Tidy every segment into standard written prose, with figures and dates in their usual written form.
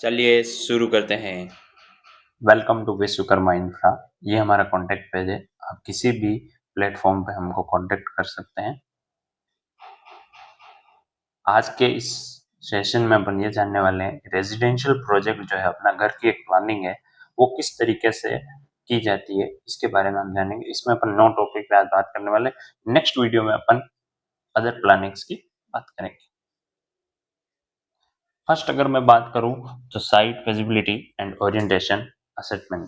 चलिए शुरू करते हैं। Welcome to Vishwakarma Infra. ये हमारा कॉन्टैक्ट पेज है। आप किसी भी प्लेटफॉर्म पे हमको कॉन्टैक्ट कर सकते हैं। आज के इस सेशन में अपन ये जानने वाले हैं रेजिडेंशियल प्रोजेक्ट जो है अपना घर की एक प्लानिंग है वो किस तरीके से की जाती है, इसके बारे में हम जानेंगे। इसमें अपन 9 टॉपिक पे आज बात करने वाले। नेक्स्ट वीडियो में अपन अदर प्लानिंग्स की बात करेंगे। फर्स्ट अगर मैं बात करूं तो site feasibility and orientation assessment.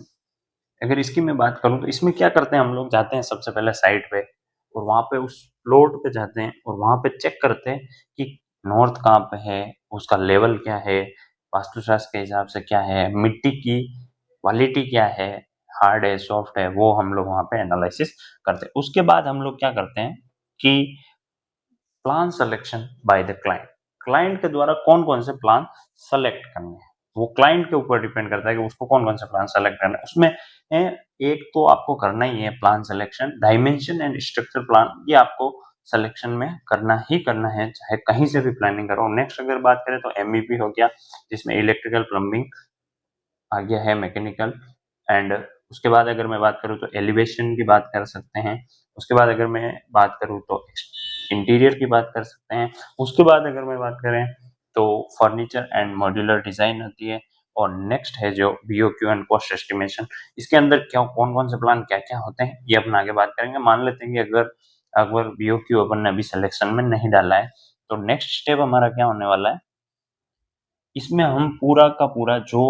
अगर इसकी मैं बात करूं तो इसमें क्या करते हैं, हम लोग जाते हैं सबसे पहले साइट पे और वहां पे उस प्लॉट पे जाते हैं और वहां पे चेक करते हैं कि नॉर्थ कहाँ पे है, उसका लेवल क्या है, वास्तुशास्त्र के हिसाब से क्या है, मिट्टी की क्वालिटी क्या है, हार्ड है सॉफ्ट है, वो हम लोग वहां पे एनालिसिस करते हैं। उसके बाद हम लोग क्या करते हैं कि plan selection by the client. Client के द्वारा कौन कौन से प्लान सेलेक्ट करने हैं वो क्लाइंट के ऊपर डिपेंड करता है कि उसको कौन कौन से प्लान सेलेक्ट करना है। उसमें एक तो आपको करना ही है plan selection, dimension and structure plan, ये आपको सिलेक्शन में करना ही करना है, चाहे कहीं से भी प्लानिंग करो। नेक्स्ट अगर बात करें तो एमईपी हो गया, जिसमें इलेक्ट्रिकल प्लम्बिंग आ गया है, मैकेनिकल। एंड उसके बाद अगर मैं बात करूँ तो एलिवेशन की बात कर सकते हैं। उसके बाद अगर मैं बात करूँ तो इंटीरियर की बात कर सकते हैं। उसके बाद अगर मैं बात करें तो फर्नीचर एंड मॉड्यूलर डिजाइन होती है। और नेक्स्ट है जो बीओक्यू एंड कॉस्ट एस्टिमेशन। इसके अंदर क्या कौन कौन से प्लान क्या क्या होते हैं ये अपन आगे बात करेंगे। मान लेते हैं कि अगर अगर बीओक्यू अपन ने अभी सिलेक्शन में नहीं डाला है तो नेक्स्ट स्टेप हमारा क्या होने वाला है, इसमें हम पूरा का पूरा जो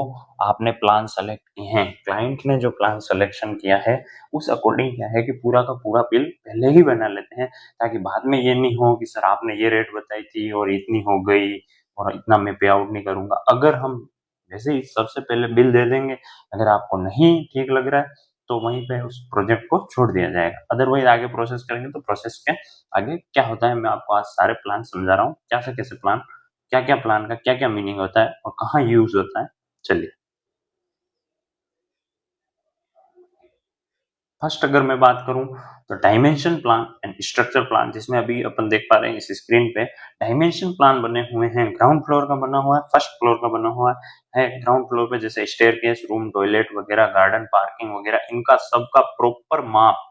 आपने प्लान सेलेक्ट किए हैं, क्लाइंट ने जो प्लान सिलेक्शन किया है उस अकॉर्डिंग क्या है कि पूरा का पूरा बिल पहले ही बना लेते हैं, ताकि बाद में ये नहीं हो कि सर आपने ये रेट बताई थी और इतनी हो गई और इतना मैं पे आउट नहीं करूंगा। अगर हम वैसे ही सबसे पहले बिल दे देंगे, अगर आपको नहीं ठीक लग रहा है तो वहीं पे उस प्रोजेक्ट को छोड़ दिया जाएगा। अदरवाइज आगे प्रोसेस करेंगे तो प्रोसेस के आगे क्या होता है मैं आपको आज सारे प्लान समझा रहा हूँ, कैसे कैसे प्लान, क्या क्या प्लान का क्या क्या मीनिंग होता है और कहाँ यूज होता है। चलिए फर्स्ट अगर मैं बात करूं तो dimension plan and structure plan, जिसमें अभी अपन देख पा रहे हैं इस स्क्रीन पे डायमेंशन प्लान बने हुए हैं। ग्राउंड फ्लोर का बना हुआ है, फर्स्ट फ्लोर का बना हुआ है। ग्राउंड फ्लोर पे जैसे स्टेयरकेस, रूम, टॉयलेट वगैरह, गार्डन, पार्किंग वगैरह, इनका सबका प्रॉपर माप।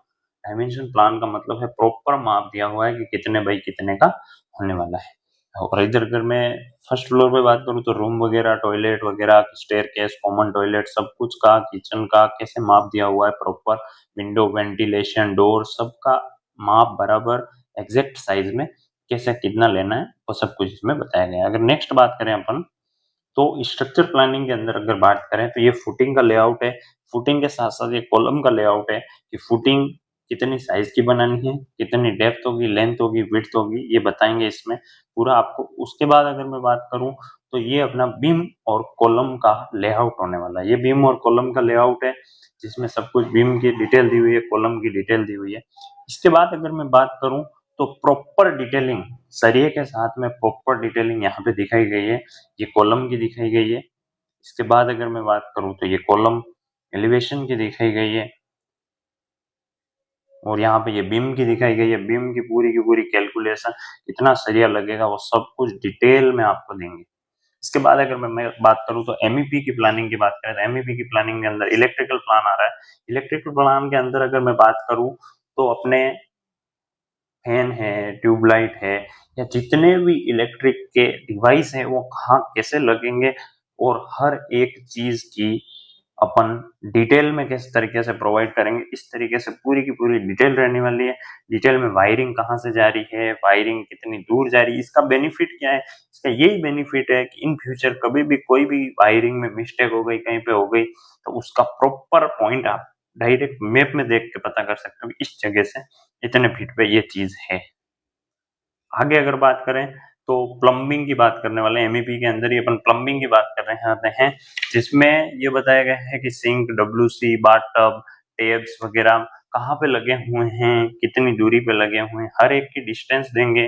डायमेंशन प्लान का मतलब है प्रॉपर माप दिया हुआ है कि कितने बाई कितने का होने वाला है। और इधर अगर मैं फर्स्ट फ्लोर पे बात करूँ तो रूम वगैरह, टॉयलेट वगैरह, स्टेयरकेस, कॉमन टॉयलेट, सब कुछ का, किचन का कैसे माप दिया हुआ है प्रॉपर, विंडो, वेंटिलेशन, डोर, सबका माप बराबर एग्जैक्ट साइज में कैसे कितना लेना है वो सब कुछ इसमें बताया गया है। अगर नेक्स्ट बात करें अपन तो स्ट्रक्चर प्लानिंग के अंदर अगर बात करें तो ये फुटिंग का लेआउट है। फुटिंग के साथ साथ ये कॉलम का लेआउट है कि फुटिंग कितनी साइज की बनानी है, कितनी डेप्थ होगी, लेंथ होगी, विड्थ होगी, ये बताएंगे इसमें पूरा आपको। उसके बाद अगर मैं बात करूं तो ये अपना बीम और कॉलम का लेआउट होने वाला है। ये बीम और कॉलम का लेआउट है जिसमें सब कुछ बीम की डिटेल दी हुई है, कॉलम की डिटेल दी हुई है। इसके बाद अगर मैं बात करूं तो प्रॉपर डिटेलिंग सरिये के साथ में प्रॉपर डिटेलिंग यहाँ पे दिखाई गई है, ये कॉलम की दिखाई गई है। इसके बाद अगर मैं बात करूं तो ये कॉलम एलिवेशन की दिखाई गई है और यहाँ पे ये बीम की दिखाई गई है। बीम की पूरी कैलकुलेशन, कितना सरिया लगेगा, वो सब कुछ डिटेल में आपको देंगे। इसके बाद अगर मैं बात करूं तो एमईपी की प्लानिंग की बात करें तो एमईपी की प्लानिंग के अंदर इलेक्ट्रिकल प्लान आ रहा है। इलेक्ट्रिकल प्लान के अंदर अगर मैं बात करूं तो अपने फैन है, ट्यूबलाइट है, या जितने भी इलेक्ट्रिक के डिवाइस हैं वो कहाँ कैसे लगेंगे और हर एक चीज की अपन डिटेल में किस तरीके से प्रोवाइड करेंगे, इस तरीके से पूरी की पूरी डिटेल रहने वाली है। डिटेल में वायरिंग कहाँ से जा रही है, वायरिंग कितनी दूर जा रही है, इसका बेनिफिट क्या है। इसका यही बेनिफिट है कि इन फ्यूचर कभी भी कोई भी वायरिंग में मिस्टेक हो गई, कहीं पे हो गई, तो उसका प्रॉपर पॉइंट आप डायरेक्ट मैप में देख के पता कर सकते हो कि इस जगह से इतने फीट पे ये चीज है। आगे अगर बात करें तो प्लम्बिंग की बात करने वाले एमईपी के अंदर ही अपन प्लम्बिंग की बात कर रहे हैं, जिसमें ये बताया गया है कि सिंक, डब्ल्यूसी, बाथटब, टेप्स वगैरह कहाँ पे लगे हुए हैं, कितनी दूरी पे लगे हुए हैं, हर एक की डिस्टेंस देंगे,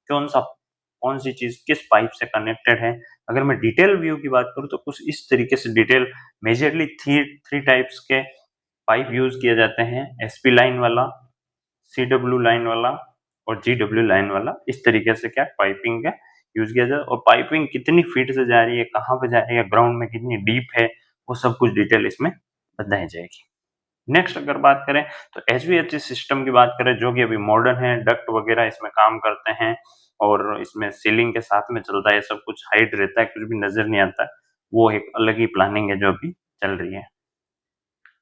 कौन सी चीज किस पाइप से कनेक्टेड है। अगर मैं डिटेल व्यू की बात करूँ तो कुछ इस तरीके से डिटेल, मेजरली थ्री टाइप्स के पाइप यूज किए जाते हैं, एसपी लाइन वाला, सीडब्ल्यू लाइन वाला और जीडब्ल्यू लाइन वाला। इस तरीके से क्या पाइपिंग के यूज़ किया जाए और पाइपिंग कितनी फीट से जा रही है, कहाँ पे जा रही है, ग्राउंड में कितनी डीप है, वो सब कुछ डिटेल इसमें बताई जाएगी। नेक्स्ट अगर बात करें तो एचवीएचएस सिस्टम की बात करें जो कि अभी मॉडर्न है, डक्ट वगैरह इसमें काम करते हैं और इसमें सीलिंग के साथ में चलता है, सब कुछ हाइट रहता है, कुछ भी नज़र नहीं आता। वो एक अलग ही प्लानिंग है जो अभी चल रही है।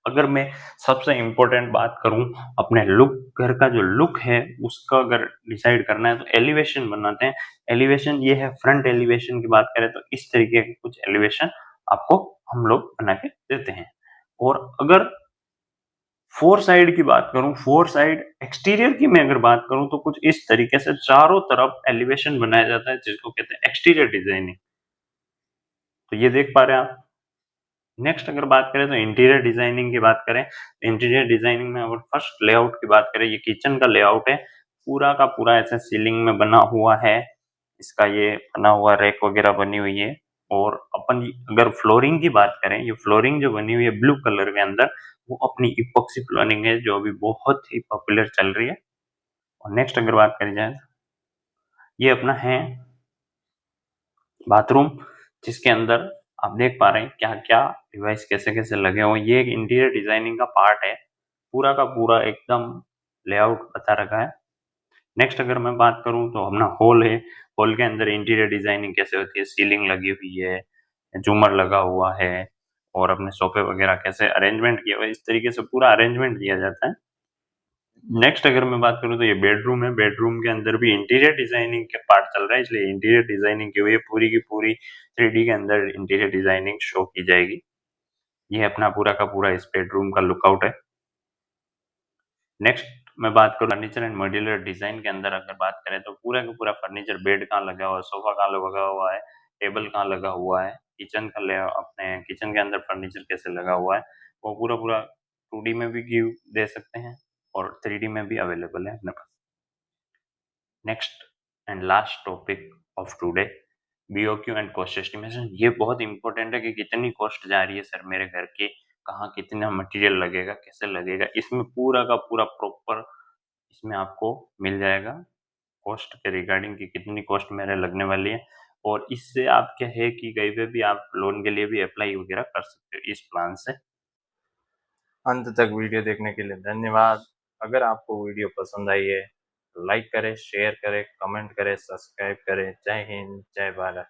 अगर मैं सबसे इम्पोर्टेंट बात करूँ अपने लुक, घर का जो लुक है उसका अगर डिसाइड करना है तो एलिवेशन बनाते हैं। एलिवेशन ये है, फ्रंट एलिवेशन की बात करें तो इस तरीके के कुछ एलिवेशन आपको हम लोग बना के देते हैं। और अगर फोर साइड की बात करूं, फोर साइड एक्सटीरियर की मैं अगर बात करूं तो कुछ इस तरीके से चारों तरफ एलिवेशन बनाया जाता है जिसको कहते हैं एक्सटीरियर डिजाइनिंग। तो ये देख पा रहे हैं आप। नेक्स्ट अगर बात करें तो इंटीरियर डिजाइनिंग की बात करें, इंटीरियर डिजाइनिंग में अगर फर्स्ट लेआउट की बात करें, ये किचन का लेआउट है, पूरा का पूरा ऐसे सीलिंग में बना हुआ है, इसका ये बना हुआ रैक वगैरह बनी हुई है। और अपन अगर फ्लोरिंग की बात करें, ये फ्लोरिंग जो बनी हुई है ब्लू कलर के अंदर, वो अपनी इपॉक्सी फ्लोरिंग है जो अभी बहुत ही पॉपुलर चल रही है। और नेक्स्ट अगर बात करी जाए ये अपना है बाथरूम, जिसके अंदर आप देख पा रहे हैं क्या क्या डिवाइस कैसे कैसे लगे हुए हैं। ये एक इंटीरियर डिजाइनिंग का पार्ट है, पूरा का पूरा एकदम लेआउट बता रखा है। नेक्स्ट अगर मैं बात करूं तो अपना हॉल है, हॉल के अंदर इंटीरियर डिजाइनिंग कैसे होती है, सीलिंग लगी हुई है, झूमर लगा हुआ है और अपने सोफे वगैरह कैसे अरेंजमेंट किया हुआ है, इस तरीके से पूरा अरेंजमेंट किया जाता है। नेक्स्ट अगर मैं बात करूँ तो ये बेडरूम है, बेडरूम के अंदर भी इंटीरियर डिजाइनिंग के पार्ट चल रहा है, इसलिए इंटीरियर डिजाइनिंग की हुई है, पूरी की पूरी 3D के अंदर इंटीरियर डिजाइनिंग शो की जाएगी। ये अपना पूरा का पूरा इस बेडरूम का लुकआउट है। नेक्स्ट मैं बात करूँ फर्नीचर एंड मॉड्यूलर डिजाइन के अंदर अगर बात करें तो पूरा का पूरा फर्नीचर, बेड कहाँ लगा हुआ है, सोफा कहाँ लगा हुआ है, टेबल कहाँ लगा हुआ है, किचन का ले अपने किचन के अंदर फर्नीचर कैसे लगा हुआ है, वो पूरा पूरा 2D में भी व्यू दे सकते हैं और 3D में भी अवेलेबल है अपने पास। Next and last topic of today, BOQ and cost estimation. ये बहुत इंपॉर्टेंट है कि कितनी कॉस्ट जा रही है सर मेरे घर की, कहाँ कितना मटेरियल लगेगा, कैसे लगेगा, इसमें पूरा का पूरा प्रॉपर इसमें आपको मिल जाएगा कॉस्ट के रिगार्डिंग कि कितनी कॉस्ट मेरे लगने वाली है। और इससे आप क्या है कि कहीं पे भी आप लोन के लिए भी अप्लाई वगैरह कर सकते हो इस प्लान से। अंत तक वीडियो देखने के लिए धन्यवाद। अगर आपको वीडियो पसंद आई है तो लाइक करें, शेयर करें, कमेंट करें, सब्सक्राइब करें। जय हिंद, जय भारत।